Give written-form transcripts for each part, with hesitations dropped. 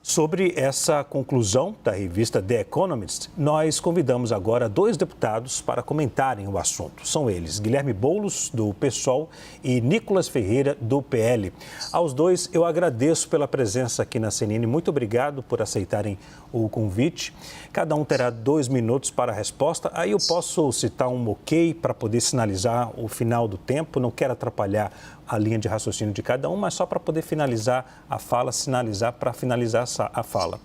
Sobre essa conclusão da revista The Economist, nós convidamos agora dois deputados para comentarem o assunto. São eles Guilherme Boulos, do PSOL, e Nicolas Ferreira, do PL. Aos dois, eu agradeço pela presença aqui na CNN. Muito obrigado por aceitarem o convite. Cada um terá 2 minutos para a resposta. Aí eu posso citar um ok para poder sinalizar o final do tempo. Não quero atrapalhar a linha de raciocínio de cada um, mas só para poder finalizar a fala, sinalizar para finalizar a fala.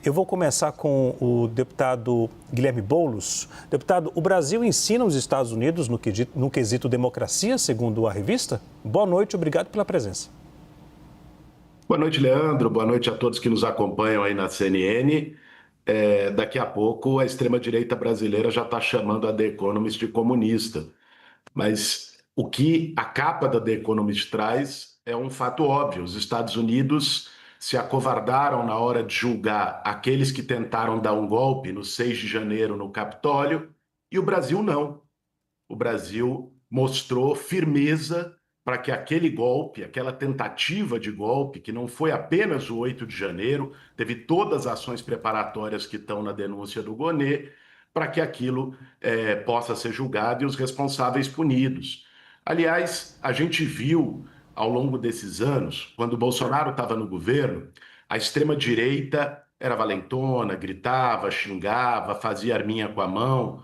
Eu vou começar com o deputado Guilherme Boulos. Deputado, o Brasil ensina os Estados Unidos no quesito democracia, segundo a revista? Boa noite, obrigado pela presença. Boa noite, Leandro. Boa noite a todos que nos acompanham aí na CNN. Daqui a pouco a extrema-direita brasileira já está chamando a The Economist de comunista. Mas o que a capa da The Economist traz é um fato óbvio. Os Estados Unidos se acovardaram na hora de julgar aqueles que tentaram dar um golpe no 6 de janeiro no Capitólio, e o Brasil não. O Brasil mostrou firmeza para que aquele golpe, aquela tentativa de golpe, que não foi apenas o 8 de janeiro, teve todas as ações preparatórias que estão na denúncia do Gonê, para que aquilo possa ser julgado e os responsáveis punidos. Aliás, a gente viu ao longo desses anos, quando o Bolsonaro estava no governo, a extrema-direita era valentona, gritava, xingava, fazia arminha com a mão,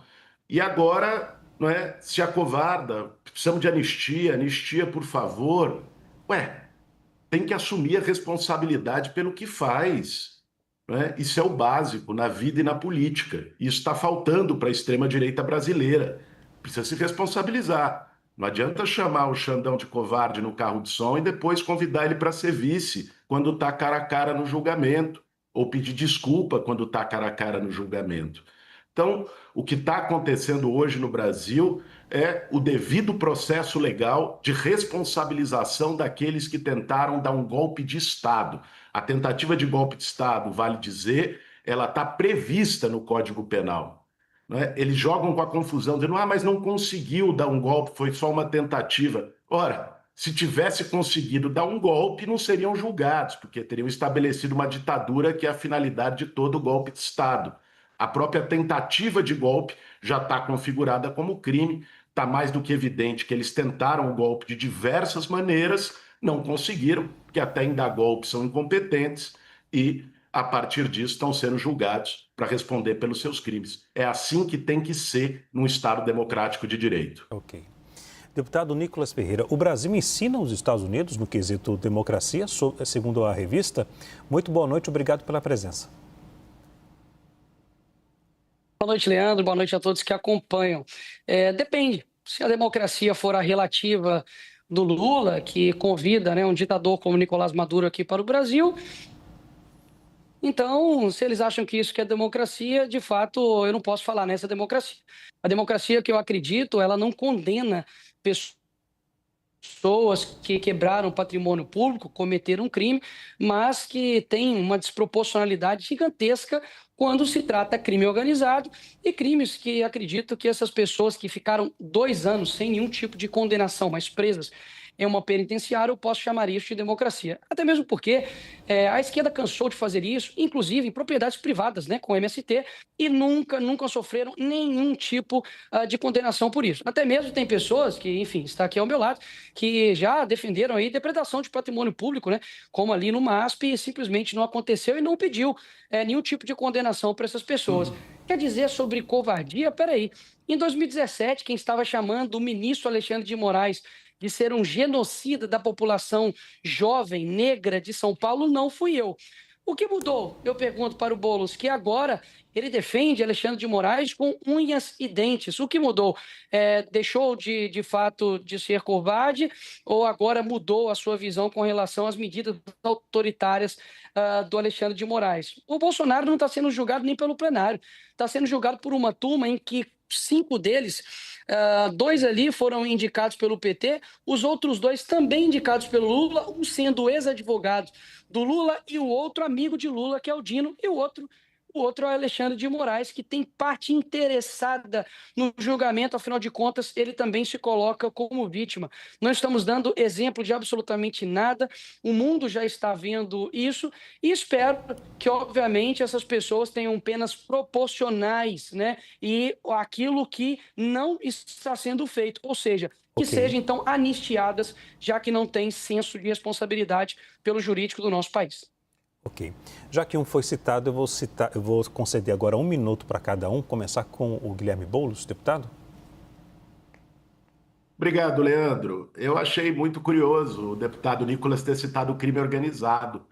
e agora, não é, se acovarda, precisamos de anistia, por favor. Ué, tem que assumir a responsabilidade pelo que faz. Não é? Isso é o básico na vida e na política. Isso está faltando para a extrema-direita brasileira. Precisa se responsabilizar. Não adianta chamar o Xandão de covarde no carro de som e depois convidar ele para ser vice quando está cara a cara no julgamento, ou pedir desculpa quando está cara a cara no julgamento. Então, o que está acontecendo hoje no Brasil é o devido processo legal de responsabilização daqueles que tentaram dar um golpe de Estado. A tentativa de golpe de Estado, vale dizer, ela está prevista no Código Penal. Né? Eles jogam com a confusão, dizendo, mas não conseguiu dar um golpe, foi só uma tentativa. Ora, se tivesse conseguido dar um golpe, não seriam julgados, porque teriam estabelecido uma ditadura que é a finalidade de todo golpe de Estado. A própria tentativa de golpe já está configurada como crime. Está mais do que evidente que eles tentaram o golpe de diversas maneiras, não conseguiram, porque até em dar golpe são incompetentes e, a partir disso, estão sendo julgados para responder pelos seus crimes. É assim que tem que ser num Estado democrático de direito. Ok. Deputado Nicolas Ferreira, o Brasil ensina os Estados Unidos no quesito democracia, segundo a revista. Muito boa noite, obrigado pela presença. Boa noite, Leandro. Boa noite a todos que acompanham. Depende. Se a democracia for a relativa do Lula, que convida, né, um ditador como Nicolás Maduro aqui para o Brasil, então, se eles acham que isso que é democracia, de fato, eu não posso falar nessa democracia. A democracia que eu acredito, ela não condena pessoas que quebraram patrimônio público, cometeram um crime, mas que tem uma desproporcionalidade gigantesca quando se trata de crime organizado e crimes que acredito que essas pessoas que ficaram 2 anos sem nenhum tipo de condenação, mas presas em uma penitenciária, eu posso chamar isso de democracia. Até mesmo porque a esquerda cansou de fazer isso, inclusive em propriedades privadas, né, com o MST, e nunca sofreram nenhum tipo de condenação por isso. Até mesmo tem pessoas que, enfim, está aqui ao meu lado, que já defenderam aí depredação de patrimônio público, né, como ali no MASP, e simplesmente não aconteceu e não pediu nenhum tipo de condenação para essas pessoas. Quer dizer sobre covardia? Peraí. Em 2017, quem estava chamando o ministro Alexandre de Moraes de ser um genocida da população jovem, negra de São Paulo, não fui eu. O que mudou? Eu pergunto para o Boulos, que agora ele defende Alexandre de Moraes com unhas e dentes. O que mudou? Deixou de fato de ser covarde ou agora mudou a sua visão com relação às medidas autoritárias do Alexandre de Moraes? O Bolsonaro não está sendo julgado nem pelo plenário, está sendo julgado por uma turma em que 5 deles, 2 ali foram indicados pelo PT, os outros 2 também indicados pelo Lula, um sendo ex-advogado do Lula e o outro amigo de Lula, que é o Dino, e o outro O outro é o Alexandre de Moraes, que tem parte interessada no julgamento, afinal de contas, ele também se coloca como vítima. Não estamos dando exemplo de absolutamente nada, o mundo já está vendo isso e espero que, obviamente, essas pessoas tenham penas proporcionais, né? E aquilo que não está sendo feito, ou seja, que Ok. sejam, então, anistiadas, já que não tem senso de responsabilidade pelo jurídico do nosso país. Ok. Já que um foi citado, eu vou conceder agora 1 minuto para cada um. Começar com o Guilherme Boulos, deputado. Obrigado, Leandro. Eu achei muito curioso o deputado Nicolas ter citado o crime organizado.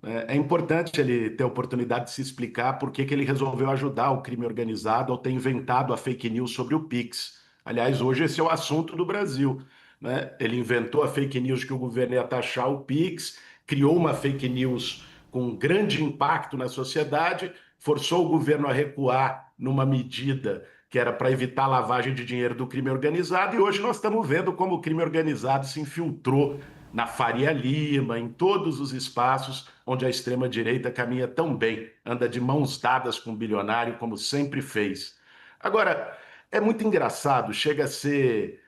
É importante ele ter a oportunidade de se explicar por que ele resolveu ajudar o crime organizado ao ter inventado a fake news sobre o Pix. Aliás, hoje esse é o assunto do Brasil, né? Ele inventou a fake news que o governo ia taxar o Pix, criou uma fake news com grande impacto na sociedade, forçou o governo a recuar numa medida que era para evitar a lavagem de dinheiro do crime organizado, e hoje nós estamos vendo como o crime organizado se infiltrou na Faria Lima, em todos os espaços onde a extrema-direita caminha tão bem, anda de mãos dadas com o bilionário, como sempre fez. Agora, é muito engraçado, chega a ser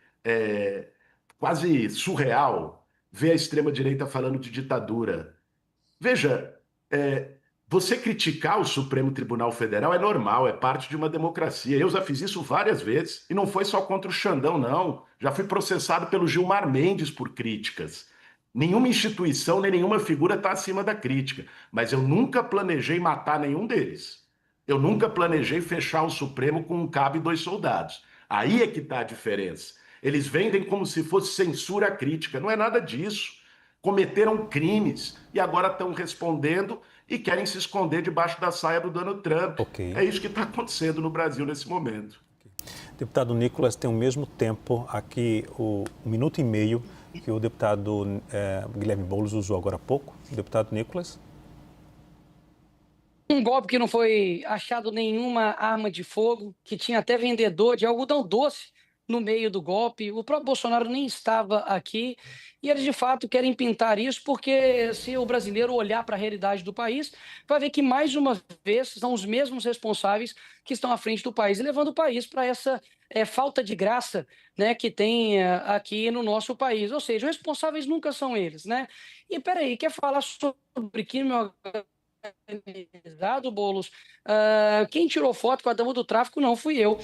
quase surreal ver a extrema-direita falando de ditadura. Veja, você criticar o Supremo Tribunal Federal é normal, é parte de uma democracia. Eu já fiz isso várias vezes, e não foi só contra o Xandão, não. Já fui processado pelo Gilmar Mendes por críticas. Nenhuma instituição nem nenhuma figura está acima da crítica, mas eu nunca planejei matar nenhum deles. Eu nunca planejei fechar o Supremo com um cabo e 2 soldados. Aí é que está a diferença. Eles vendem como se fosse censura crítica. Não é nada disso. Cometeram crimes e agora estão respondendo e querem se esconder debaixo da saia do Donald Trump. Ok. É isso que está acontecendo no Brasil nesse momento. Deputado Nicolas tem o mesmo tempo aqui, 1 minuto e meio, que o deputado Guilherme Boulos usou agora há pouco. Deputado Nicolas. Um golpe que não foi achado nenhuma arma de fogo, que tinha até vendedor de algodão doce no meio do golpe. O próprio Bolsonaro nem estava aqui e eles de fato querem pintar isso porque se o brasileiro olhar para a realidade do país, vai ver que mais uma vez são os mesmos responsáveis que estão à frente do país e levando o país para essa falta de graça, né, que tem aqui no nosso país. Ou seja, os responsáveis nunca são eles, né? E peraí, quer falar sobre crime organizado, Boulos? Quem tirou foto com a dama do tráfico não fui eu.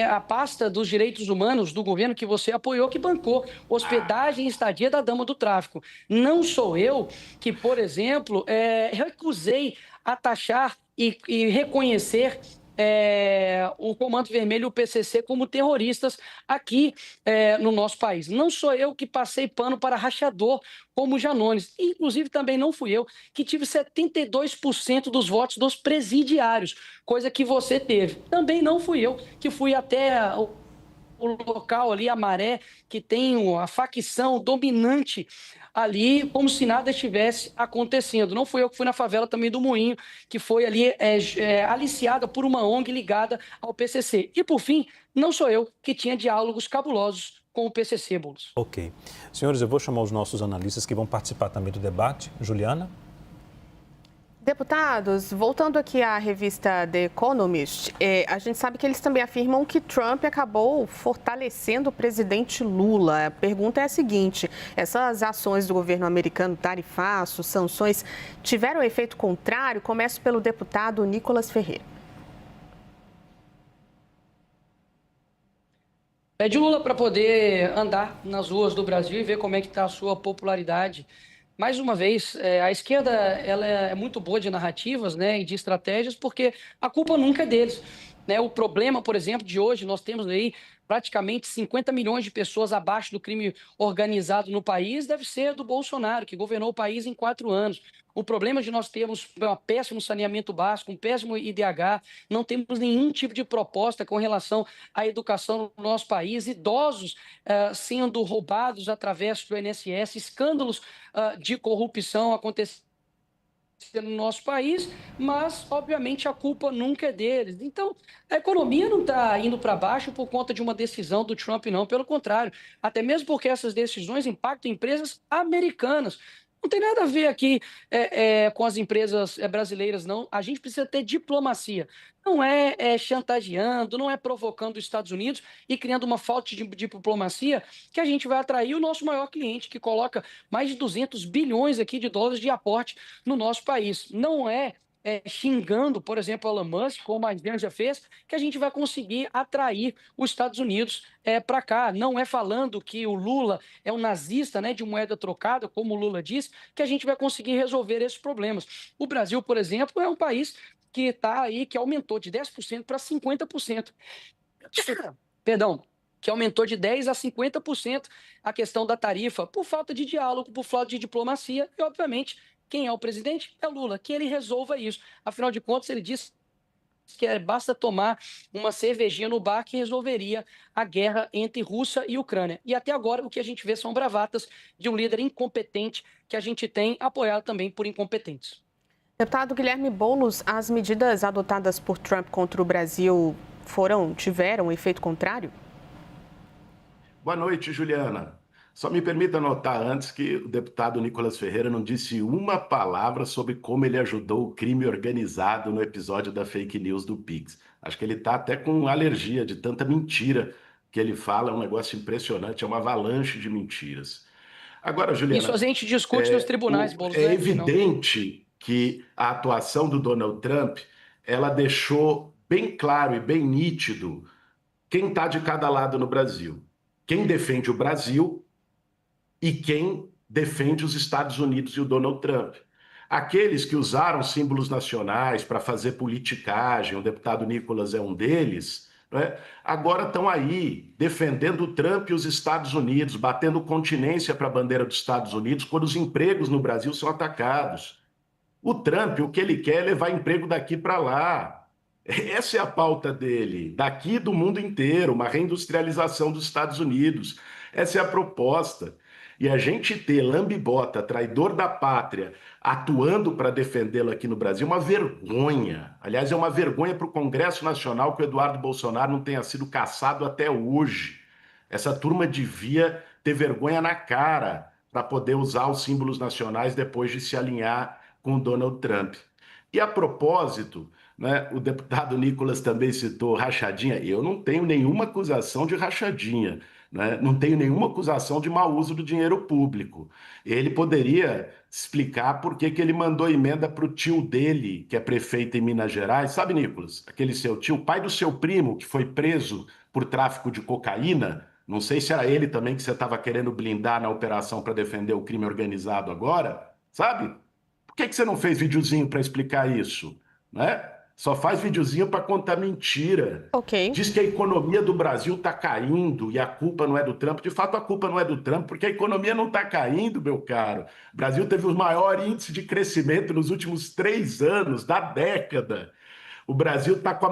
A pasta dos direitos humanos do governo que você apoiou, que bancou hospedagem e estadia da dama do tráfico. Não sou eu que, por exemplo, recusei a taxar e reconhecer o Comando Vermelho e o PCC como terroristas aqui no nosso país. Não sou eu que passei pano para rachador como o Janones. Inclusive, também não fui eu que tive 72% dos votos dos presidiários, coisa que você teve. Também não fui eu que fui até o local ali, a Maré, que tem a facção dominante ali, como se nada estivesse acontecendo. Não fui eu que fui na favela também do Moinho, que foi ali aliciada por uma ONG ligada ao PCC. E, por fim, não sou eu que tinha diálogos cabulosos com o PCC, Boulos. Ok. Senhores, eu vou chamar os nossos analistas que vão participar também do debate. Juliana? Deputados, voltando aqui à revista The Economist, a gente sabe que eles também afirmam que Trump acabou fortalecendo o presidente Lula. A pergunta é a seguinte: essas ações do governo americano, tarifaço, sanções, tiveram efeito contrário? Começo pelo deputado Nicolas Ferreira. Pede o Lula para poder andar nas ruas do Brasil e ver como é que está a sua popularidade. Mais uma vez, a esquerda ela é muito boa de narrativas, né, e de estratégias, porque a culpa nunca é deles, né? O problema, por exemplo, de hoje, nós temos aí praticamente 50 milhões de pessoas abaixo do crime organizado no país, deve ser do Bolsonaro, que governou o país em 4 anos. O problema de nós termos um péssimo saneamento básico, um péssimo IDH, não temos nenhum tipo de proposta com relação à educação no nosso país, idosos sendo roubados através do INSS, escândalos de corrupção acontecendo no nosso país, mas, obviamente, a culpa nunca é deles. Então, a economia não está indo para baixo por conta de uma decisão do Trump, não. Pelo contrário, até mesmo porque essas decisões impactam empresas americanas. Não tem nada a ver aqui com as empresas brasileiras, não. A gente precisa ter diplomacia. Não é chantageando, não é provocando os Estados Unidos e criando uma falta de diplomacia que a gente vai atrair o nosso maior cliente, que coloca mais de 200 bilhões aqui de dólares de aporte no nosso país. Não é xingando, por exemplo, Elon Musk, como a Adriana já fez, que a gente vai conseguir atrair os Estados Unidos para cá. Não é falando que o Lula é um nazista, né, de moeda trocada, como o Lula diz, que a gente vai conseguir resolver esses problemas. O Brasil, por exemplo, é um país que está aí, que aumentou de 10% para 50%. Perdão, que aumentou de 10% a 50% a questão da tarifa, por falta de diálogo, por falta de diplomacia, e, obviamente, quem é o presidente? É o Lula, que ele resolva isso. Afinal de contas, ele disse que basta tomar uma cervejinha no bar que resolveria a guerra entre Rússia e Ucrânia. E até agora o que a gente vê são bravatas de um líder incompetente que a gente tem apoiado também por incompetentes. Deputado Guilherme Boulos, as medidas adotadas por Trump contra o Brasil tiveram efeito contrário? Boa noite, Juliana. Só me permita notar antes que o deputado Nicolas Ferreira não disse uma palavra sobre como ele ajudou o crime organizado no episódio da fake news do Pix. Acho que ele está até com alergia de tanta mentira que ele fala, é um negócio impressionante, é uma avalanche de mentiras. Agora, Juliana, isso a gente discute nos tribunais, Boulos. É evidente que a atuação do Donald Trump, ela deixou bem claro e bem nítido quem está de cada lado no Brasil. Quem defende o Brasil e quem defende os Estados Unidos e o Donald Trump. Aqueles que usaram símbolos nacionais para fazer politicagem, o deputado Nicolas é um deles, né? Agora estão aí defendendo o Trump e os Estados Unidos, batendo continência para a bandeira dos Estados Unidos quando os empregos no Brasil são atacados. O Trump, o que ele quer é levar emprego daqui para lá. Essa é a pauta dele, daqui do mundo inteiro, uma reindustrialização dos Estados Unidos. Essa é a proposta. E a gente ter lambibota, traidor da pátria, atuando para defendê-lo aqui no Brasil, é uma vergonha. Aliás, é uma vergonha para o Congresso Nacional que o Eduardo Bolsonaro não tenha sido caçado até hoje. Essa turma devia ter vergonha na cara para poder usar os símbolos nacionais depois de se alinhar com o Donald Trump. E a propósito, né, o deputado Nicolas também citou rachadinha. Eu não tenho nenhuma acusação de rachadinha, né? Não tenho nenhuma acusação de mau uso do dinheiro público. Ele poderia explicar por que ele mandou emenda para o tio dele, que é prefeito em Minas Gerais. Sabe, Nicolas? Aquele seu tio, pai do seu primo, que foi preso por tráfico de cocaína. Não sei se era ele também que você estava querendo blindar na operação para defender o crime organizado agora, sabe? Por que você não fez videozinho para explicar isso, né? Só faz videozinho para contar mentira. Ok. Diz que a economia do Brasil está caindo e a culpa não é do Trump. De fato, a culpa não é do Trump, porque a economia não está caindo, meu caro. O Brasil teve o maior índice de crescimento nos últimos 3 anos, da década. O Brasil está com a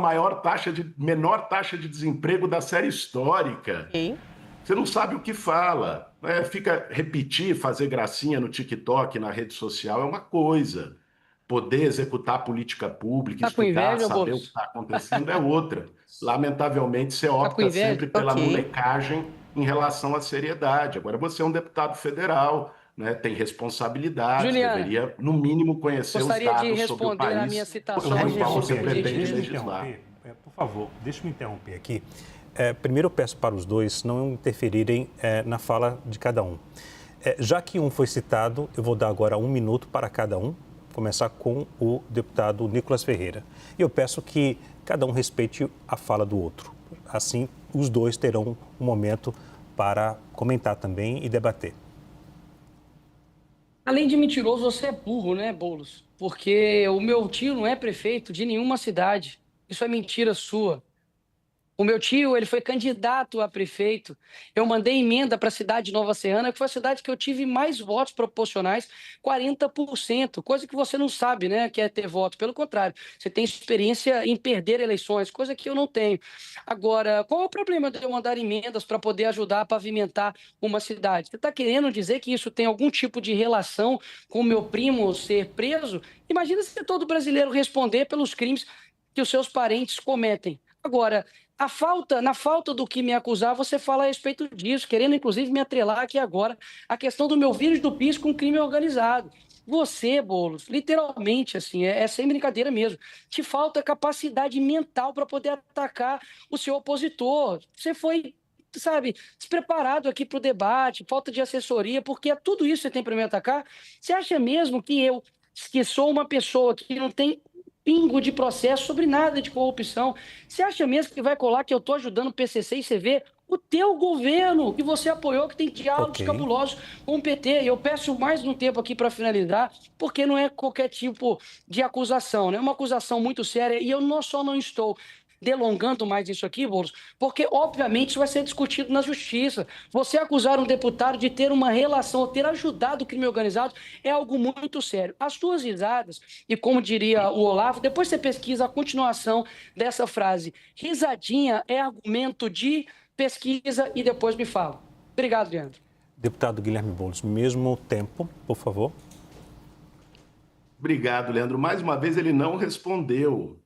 menor taxa de desemprego da série histórica. Okay. Você não sabe o que fala. Fica repetir, fazer gracinha no TikTok, na rede social, é uma coisa. Poder executar política pública, estudar, saber o que está acontecendo é outra. Lamentavelmente, você opta sempre pela molecagem em relação à seriedade. Agora, você é um deputado federal, né, tem responsabilidade, deveria, no mínimo, conhecer os dados sobre o país, a minha citação, sobre o qual você pretende legislar. Por favor, deixa eu me interromper aqui. Primeiro, eu peço para os dois não interferirem na fala de cada um. Já que um foi citado, eu vou dar agora 1 minuto para cada um, começar com o deputado Nicolas Ferreira. E eu peço que cada um respeite a fala do outro. Assim, os dois terão um momento para comentar também e debater. Além de mentiroso, você é burro, né, Boulos? Porque o meu tio não é prefeito de nenhuma cidade. Isso é mentira sua. O meu tio, ele foi candidato a prefeito. Eu mandei emenda para a cidade de Nova Serrana, que foi a cidade que eu tive mais votos proporcionais, 40%, coisa que você não sabe, né, que é ter voto. Pelo contrário, você tem experiência em perder eleições, coisa que eu não tenho. Agora, qual é o problema de eu mandar emendas para poder ajudar a pavimentar uma cidade? Você está querendo dizer que isso tem algum tipo de relação com o meu primo ser preso? Imagina se todo brasileiro responder pelos crimes que os seus parentes cometem. Agora, Na falta do que me acusar, você fala a respeito disso, querendo inclusive me atrelar aqui agora a questão do meu vírus do PIS com crime organizado. Você, Boulos, literalmente, assim, é sem brincadeira mesmo, te falta capacidade mental para poder atacar o seu opositor. Você foi, sabe, despreparado aqui para o debate, falta de assessoria, porque é tudo isso que você tem para me atacar. Você acha mesmo que eu, que sou uma pessoa que não tem pingo de processo sobre nada de corrupção, você acha mesmo que vai colar que eu estou ajudando o PCC e CV? O teu governo que você apoiou, que tem diálogos Ok. cabulosos com o PT. Eu peço mais um tempo aqui para finalizar, porque não é qualquer tipo de acusação, né? É uma acusação muito séria e eu não estou delongando mais isso aqui, Boulos, porque obviamente isso vai ser discutido na justiça. Você acusar um deputado de ter uma relação, ou ter ajudado o crime organizado, é algo muito sério. As suas risadas, e como diria o Olavo, depois você pesquisa a continuação dessa frase. Risadinha é argumento de pesquisa e depois me fala. Obrigado, Leandro. Deputado Guilherme Boulos, mesmo tempo, por favor. Obrigado, Leandro. Mais uma vez, ele não respondeu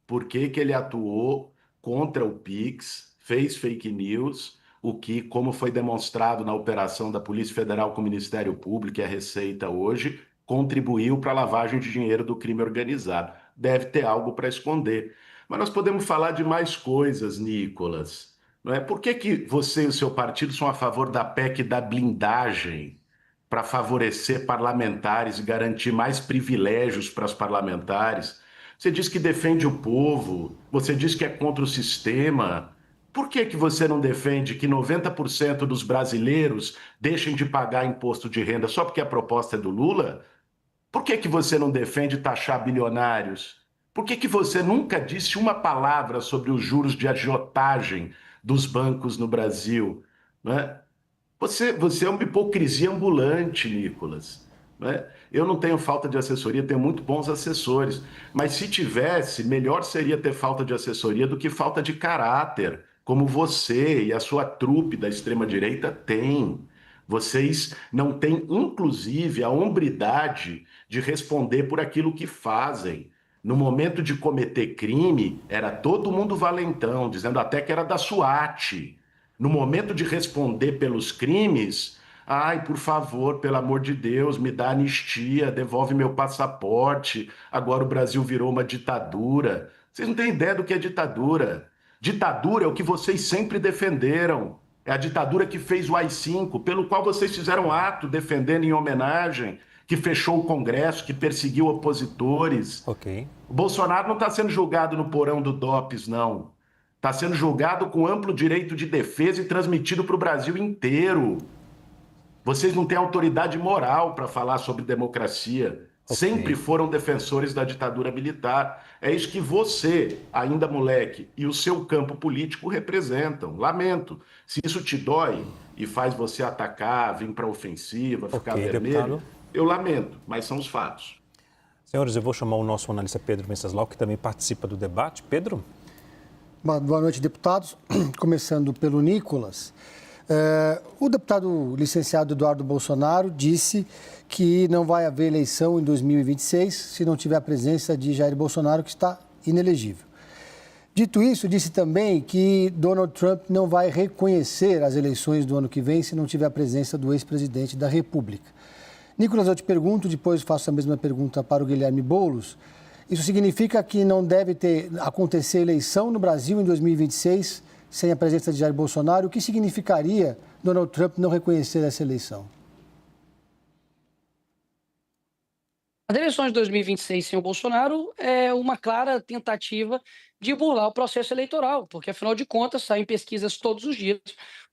por que ele atuou contra o Pix, fez fake news, o que, como foi demonstrado na operação da Polícia Federal com o Ministério Público e a Receita hoje, contribuiu para a lavagem de dinheiro do crime organizado. Deve ter algo para esconder. Mas nós podemos falar de mais coisas, Nicolas. Não é? Por que você e o seu partido são a favor da PEC da blindagem para favorecer parlamentares e garantir mais privilégios para os parlamentares? Você diz que defende o povo, você diz que é contra o sistema. Por que você não defende que 90% dos brasileiros deixem de pagar imposto de renda só porque a proposta é do Lula? Por que você não defende taxar bilionários? Por que você nunca disse uma palavra sobre os juros de agiotagem dos bancos no Brasil? Não é? Você é uma hipocrisia ambulante, Nicolas. Né? Eu não tenho falta de assessoria, tenho muito bons assessores. Mas se tivesse, melhor seria ter falta de assessoria do que falta de caráter, como você e a sua trupe da extrema-direita têm. Vocês não têm, inclusive, a hombridade de responder por aquilo que fazem. No momento de cometer crime, era todo mundo valentão, dizendo até que era da SWAT. No momento de responder pelos crimes, ai, por favor, pelo amor de Deus, me dá anistia, devolve meu passaporte. Agora o Brasil virou uma ditadura. Vocês não têm ideia do que é ditadura. Ditadura é o que vocês sempre defenderam. É a ditadura que fez o AI-5, pelo qual vocês fizeram ato defendendo em homenagem, que fechou o Congresso, que perseguiu opositores. Ok. O Bolsonaro não está sendo julgado no porão do DOPS, não. Está sendo julgado com amplo direito de defesa e transmitido para o Brasil inteiro. Vocês não têm autoridade moral para falar sobre democracia. Ok. Sempre foram defensores da ditadura militar. É isso que você, ainda moleque, e o seu campo político representam. Lamento. Se isso te dói e faz você atacar, vir para a ofensiva, ficar vermelho, deputado. eu lamento, mas são os fatos. Senhores, eu vou chamar o nosso analista Pedro Venceslau, que também participa do debate. Pedro? Boa noite, deputados. Começando pelo Nicolas. O deputado licenciado Eduardo Bolsonaro disse que não vai haver eleição em 2026 se não tiver a presença de Jair Bolsonaro, que está inelegível. Dito isso, disse também que Donald Trump não vai reconhecer as eleições do ano que vem se não tiver a presença do ex-presidente da República. Nicolas, eu te pergunto, depois faço a mesma pergunta para o Guilherme Boulos. Isso significa que não deve acontecer eleição no Brasil em 2026 sem a presença de Jair Bolsonaro? O que significaria Donald Trump não reconhecer essa eleição? As eleições de 2026 sem o Bolsonaro é uma clara tentativa de burlar o processo eleitoral, porque, afinal de contas, saem pesquisas todos os dias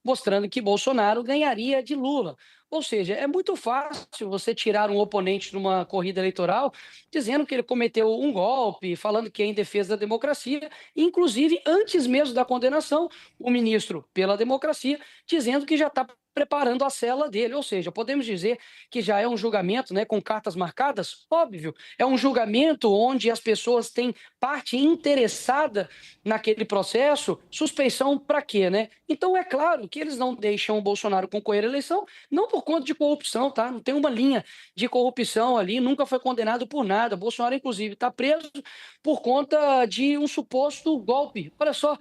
mostrando que Bolsonaro ganharia de Lula. Ou seja, é muito fácil você tirar um oponente numa corrida eleitoral dizendo que ele cometeu um golpe, falando que é em defesa da democracia, inclusive, antes mesmo da condenação, o ministro pela democracia dizendo que já está preparando a cela dele. Ou seja, podemos dizer que já é um julgamento, né, com cartas marcadas? Óbvio, é um julgamento onde as pessoas têm parte interessada naquele processo. Suspeição para quê, né? Então é claro que eles não deixam o Bolsonaro concorrer à eleição, não por conta de corrupção, tá? Não tem uma linha de corrupção ali, nunca foi condenado por nada. Bolsonaro, inclusive, está preso por conta de um suposto golpe. Olha só,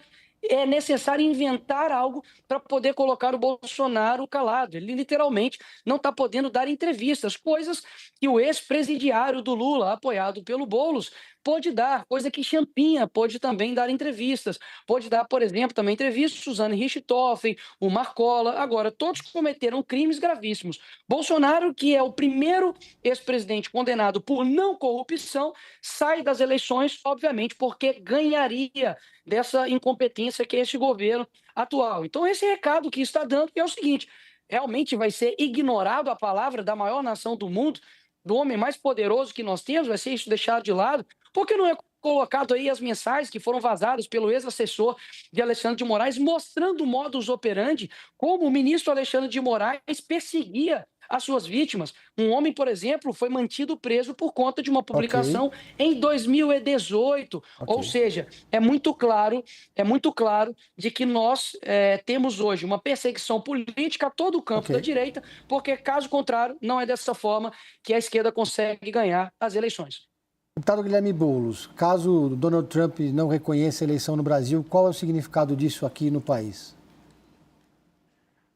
é necessário inventar algo para poder colocar o Bolsonaro calado. Ele literalmente não está podendo dar entrevistas, coisas que o ex-presidiário do Lula, apoiado pelo Boulos, pôde dar, coisa que Champinha pôde também dar entrevistas. Pôde dar, por exemplo, também entrevistas Suzane Richthofen, o Marcola. Agora, todos cometeram crimes gravíssimos. Bolsonaro, que é o primeiro ex-presidente condenado por não corrupção, sai das eleições, obviamente, porque ganharia dessa incompetência que é esse governo atual. Então, esse recado que está dando é o seguinte: realmente vai ser ignorado a palavra da maior nação do mundo, do homem mais poderoso que nós temos, vai ser isso deixado de lado? Por que não é colocado aí as mensagens que foram vazadas pelo ex-assessor de Alexandre de Moraes, mostrando o modus operandi, como o ministro Alexandre de Moraes perseguia as suas vítimas? Um homem, por exemplo, foi mantido preso por conta de uma publicação em 2018. Ou seja, é muito claro de que nós temos hoje uma perseguição política a todo o campo da direita, porque, caso contrário, não é dessa forma que a esquerda consegue ganhar as eleições. Deputado Guilherme Boulos, caso Donald Trump não reconheça a eleição no Brasil, qual é o significado disso aqui no país?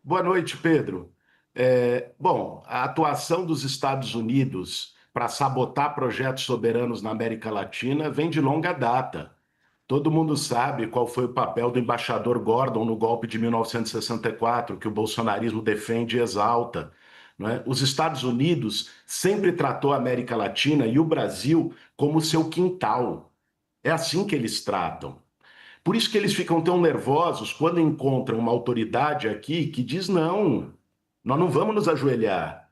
Boa noite, Pedro. Bom, a atuação dos Estados Unidos para sabotar projetos soberanos na América Latina vem de longa data. Todo mundo sabe qual foi o papel do embaixador Gordon no golpe de 1964, que o bolsonarismo defende e exalta. Não é? Os Estados Unidos sempre tratou a América Latina e o Brasil como seu quintal. É assim que eles tratam. Por isso que eles ficam tão nervosos quando encontram uma autoridade aqui que diz não, nós não vamos nos ajoelhar.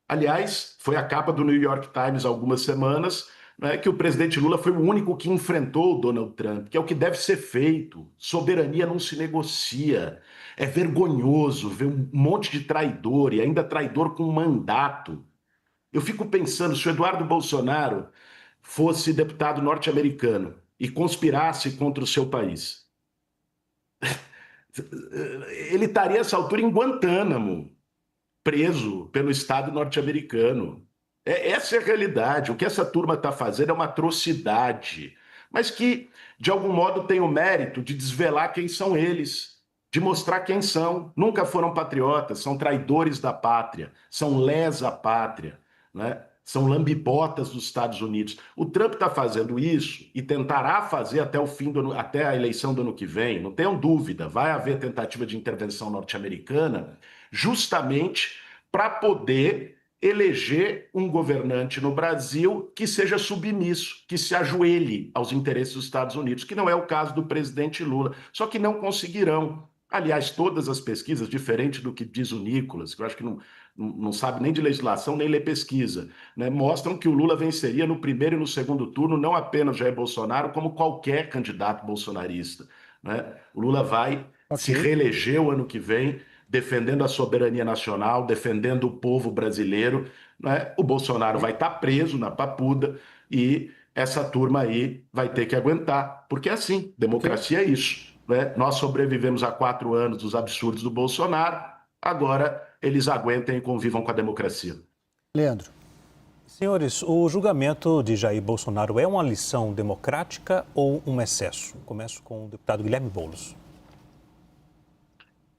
Aliás, foi a capa do New York Times há algumas semanas, né, que o presidente Lula foi o único que enfrentou o Donald Trump, que é o que deve ser feito. Soberania não se negocia. É vergonhoso ver um monte de traidor, e ainda traidor com mandato. Eu fico pensando, se o Eduardo Bolsonaro fosse deputado norte-americano e conspirasse contra o seu país, ele estaria, a essa altura, em Guantánamo, preso pelo Estado norte-americano. Essa é a realidade. O que essa turma está fazendo é uma atrocidade, mas que, de algum modo, tem o mérito de desvelar quem são eles, de mostrar quem são. Nunca foram patriotas, são traidores da pátria, são lesa pátria, né? São lambibotas dos Estados Unidos. O Trump está fazendo isso e tentará fazer até o fim até a eleição do ano que vem. Não tenham dúvida, vai haver tentativa de intervenção norte-americana, justamente para poder eleger um governante no Brasil que seja submisso, que se ajoelhe aos interesses dos Estados Unidos, que não é o caso do presidente Lula. Só que não conseguirão. Aliás, todas as pesquisas, diferente do que diz o Nicolas, que eu acho que não sabe nem de legislação, nem lê pesquisa, né, mostram que o Lula venceria no primeiro e no segundo turno, não apenas Jair Bolsonaro, como qualquer candidato bolsonarista. Né? O Lula vai se reeleger o ano que vem, defendendo a soberania nacional, defendendo o povo brasileiro. Né? O Bolsonaro vai estar preso na papuda e essa turma aí vai ter que aguentar, porque é assim, democracia é isso. Né? Nós sobrevivemos há 4 anos dos absurdos do Bolsonaro, agora eles aguentem e convivam com a democracia. Leandro. Senhores, o julgamento de Jair Bolsonaro é uma lição democrática ou um excesso? Começo com o deputado Guilherme Boulos.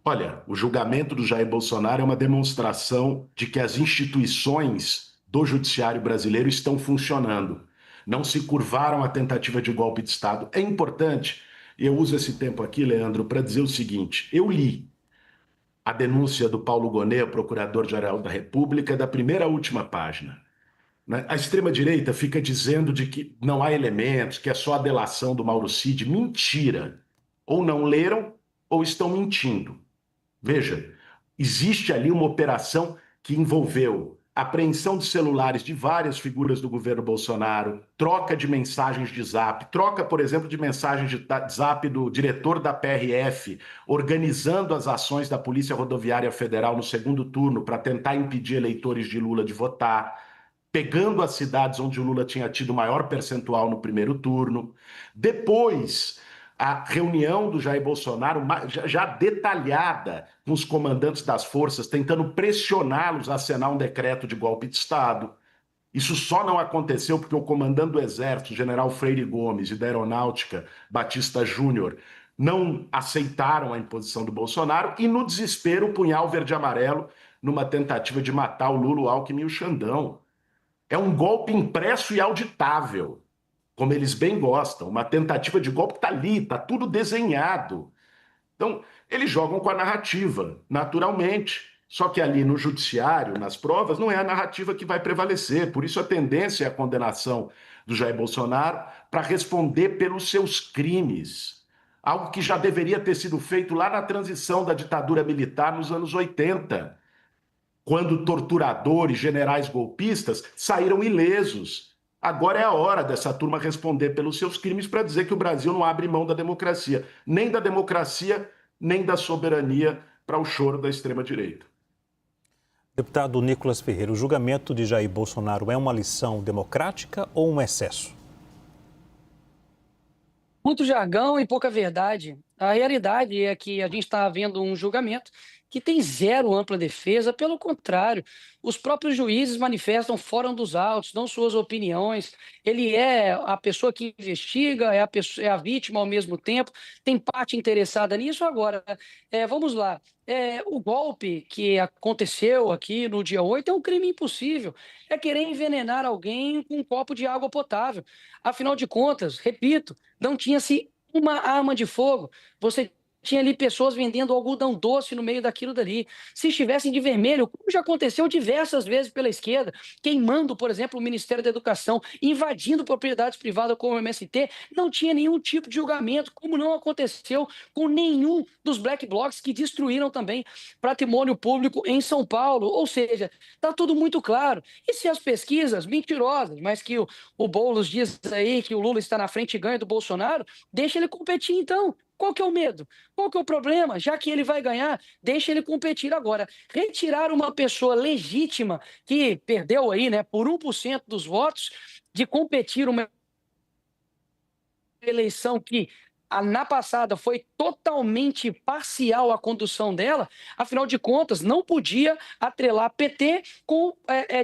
Olha, o julgamento do Jair Bolsonaro é uma demonstração de que as instituições do judiciário brasileiro estão funcionando. Não se curvaram à tentativa de golpe de Estado. É importante, e eu uso esse tempo aqui, Leandro, para dizer o seguinte: eu li a denúncia do Paulo Gonet, procurador-geral da República, da primeira à última página. Né? A extrema-direita fica dizendo de que não há elementos, que é só a delação do Mauro Cid. Mentira! Ou não leram ou estão mentindo. Veja, existe ali uma operação que envolveu apreensão de celulares de várias figuras do governo Bolsonaro, troca de mensagens de zap, troca, por exemplo, de mensagens de zap do diretor da PRF, organizando as ações da Polícia Rodoviária Federal no segundo turno para tentar impedir eleitores de Lula de votar, pegando as cidades onde o Lula tinha tido maior percentual no primeiro turno. Depois, a reunião do Jair Bolsonaro já detalhada com os comandantes das forças, tentando pressioná-los a assinar um decreto de golpe de Estado. Isso só não aconteceu porque o comandante do Exército, general Freire Gomes, e da Aeronáutica, Batista Júnior, não aceitaram a imposição do Bolsonaro e, no desespero, o punhal verde e amarelo numa tentativa de matar o Lula, o Alckmin e o Xandão. É um golpe impresso e auditável, como eles bem gostam, uma tentativa de golpe que está ali, está tudo desenhado. Então, eles jogam com a narrativa, naturalmente. Só que ali no judiciário, nas provas, não é a narrativa que vai prevalecer. Por isso a tendência é a condenação do Jair Bolsonaro para responder pelos seus crimes. Algo que já deveria ter sido feito lá na transição da ditadura militar nos anos 80, quando torturadores, generais golpistas saíram ilesos. Agora é a hora dessa turma responder pelos seus crimes para dizer que o Brasil não abre mão da democracia, nem da soberania para o choro da extrema-direita. Deputado Nicolas Ferreira, o julgamento de Jair Bolsonaro é uma lição democrática ou um excesso? Muito jargão e pouca verdade. A realidade é que a gente está vendo um julgamento que tem zero ampla defesa, pelo contrário, os próprios juízes manifestam fora dos autos, dão suas opiniões, ele é a pessoa que investiga, é a vítima ao mesmo tempo, tem parte interessada nisso. Agora, vamos lá, o golpe que aconteceu aqui no dia 8 é um crime impossível, é querer envenenar alguém com um copo de água potável. Afinal de contas, repito, não tinha-se uma arma de fogo, você tinha ali pessoas vendendo algodão doce no meio daquilo dali. Se estivessem de vermelho, como já aconteceu diversas vezes pela esquerda, queimando, por exemplo, o Ministério da Educação, invadindo propriedades privadas como o MST, não tinha nenhum tipo de julgamento, como não aconteceu com nenhum dos black blocs que destruíram também patrimônio público em São Paulo. Ou seja, está tudo muito claro. E se as pesquisas mentirosas, mas que o Boulos diz aí que o Lula está na frente e ganha do Bolsonaro, deixa ele competir então. Qual que é o medo? Qual que é o problema? Já que ele vai ganhar, deixa ele competir agora. Retirar uma pessoa legítima que perdeu aí, né, por 1% dos votos, de competir uma eleição que na passada foi totalmente parcial a condução dela, afinal de contas, não podia atrelar PT com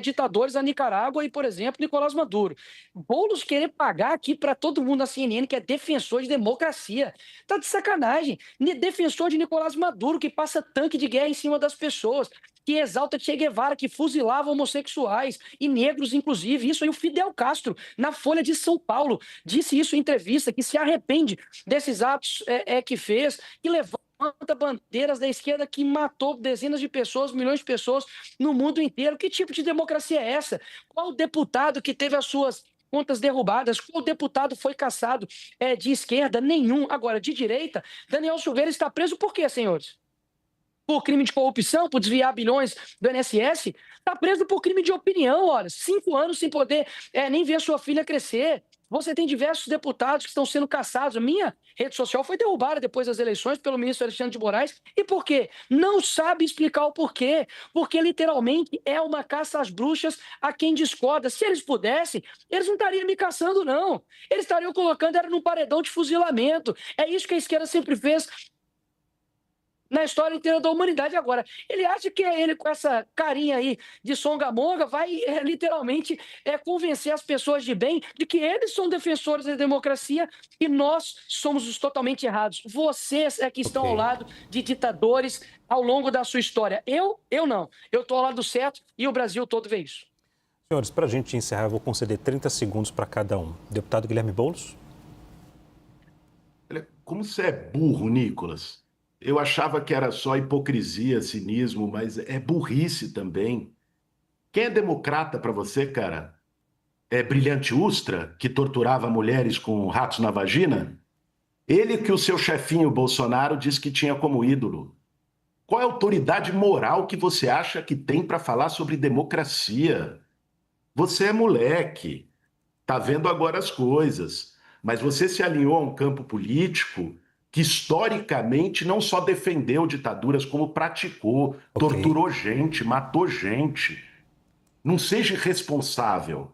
ditadores da Nicarágua e, por exemplo, Nicolás Maduro. Boulos querer pagar aqui para todo mundo na CNN que é defensor de democracia. Tá de sacanagem. Defensor de Nicolás Maduro, que passa tanque de guerra em cima das pessoas, que exalta Che Guevara, que fuzilava homossexuais e negros, inclusive. Isso aí o Fidel Castro, na Folha de São Paulo, disse isso em entrevista, que se arrepende desses atos que fez e levanta bandeiras da esquerda que matou dezenas de pessoas, milhões de pessoas no mundo inteiro. Que tipo de democracia é essa? Qual deputado que teve as suas contas derrubadas? Qual deputado foi cassado de esquerda? Nenhum. Agora, de direita, Daniel Silveira está preso por quê, senhores? Por crime de corrupção, por desviar bilhões do INSS, está preso por crime de opinião, olha, 5 anos sem poder nem ver sua filha crescer. Você tem diversos deputados que estão sendo cassados. A minha rede social foi derrubada depois das eleições pelo ministro Alexandre de Moraes. E por quê? Não sabe explicar o porquê. Porque literalmente é uma caça às bruxas a quem discorda. Se eles pudessem, eles não estariam me caçando, não. Eles estariam colocando num paredão de fuzilamento. É isso que a esquerda sempre fez na história inteira da humanidade. Agora, ele acha que ele, com essa carinha aí de songamonga, vai literalmente convencer as pessoas de bem de que eles são defensores da democracia e nós somos os totalmente errados. Vocês é que estão ao lado de ditadores ao longo da sua história. Eu não. Eu estou ao lado certo e o Brasil todo vê isso. Senhores, para a gente encerrar, eu vou conceder 30 segundos para cada um. Deputado Guilherme Boulos. Como você é burro, Nicolas. Eu achava que era só hipocrisia, cinismo, mas é burrice também. Quem é democrata para você, cara? É Brilhante Ustra, que torturava mulheres com ratos na vagina? Ele que o seu chefinho Bolsonaro disse que tinha como ídolo. Qual é a autoridade moral que você acha que tem para falar sobre democracia? Você é moleque, tá vendo agora as coisas, mas você se alinhou a um campo político que historicamente não só defendeu ditaduras, como praticou, torturou gente, matou gente. Não seja irresponsável.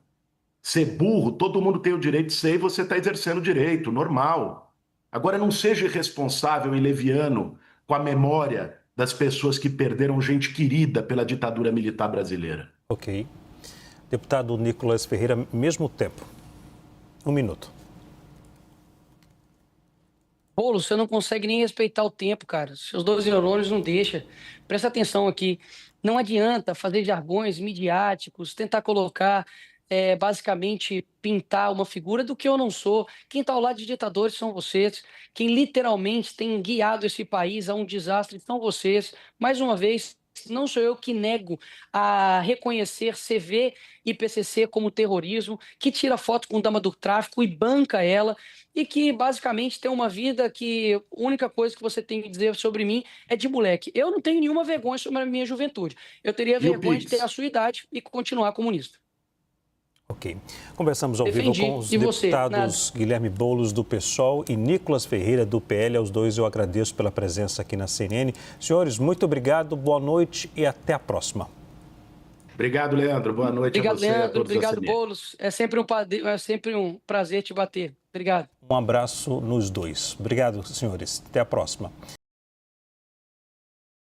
Ser burro, todo mundo tem o direito de ser e você está exercendo o direito, normal. Agora não seja irresponsável e leviano com a memória das pessoas que perderam gente querida pela ditadura militar brasileira. Ok. Deputado Nicolas Ferreira, mesmo tempo. 1 minuto. Bolo, você não consegue nem respeitar o tempo, cara. Seus 12 neurônios não deixam. Presta atenção aqui. Não adianta fazer jargões midiáticos, tentar colocar, basicamente, pintar uma figura do que eu não sou. Quem está ao lado de ditadores são vocês. Quem literalmente tem guiado esse país a um desastre são vocês. Mais uma vez, não sou eu que nego a reconhecer CV e PCC como terrorismo, que tira foto com dama do tráfico e banca ela, e que basicamente tem uma vida que a única coisa que você tem que dizer sobre mim é de moleque. Eu não tenho nenhuma vergonha sobre a minha juventude. Eu teria E o vergonha de ter Pix? a sua idade e continuar comunista. Ok. Conversamos ao vivo Defendi. com os E você? deputados Guilherme Boulos, do PSOL, e Nicolas Ferreira, do PL. Aos dois eu agradeço pela presença aqui na CNN. Senhores, muito obrigado, boa noite e até a próxima. Obrigado, Leandro. Boa noite Obrigado, a você e a Leandro. todos da Obrigado, CNN. Boulos. É sempre um prazer te bater. Obrigado. Um abraço nos dois. Obrigado, senhores. Até a próxima.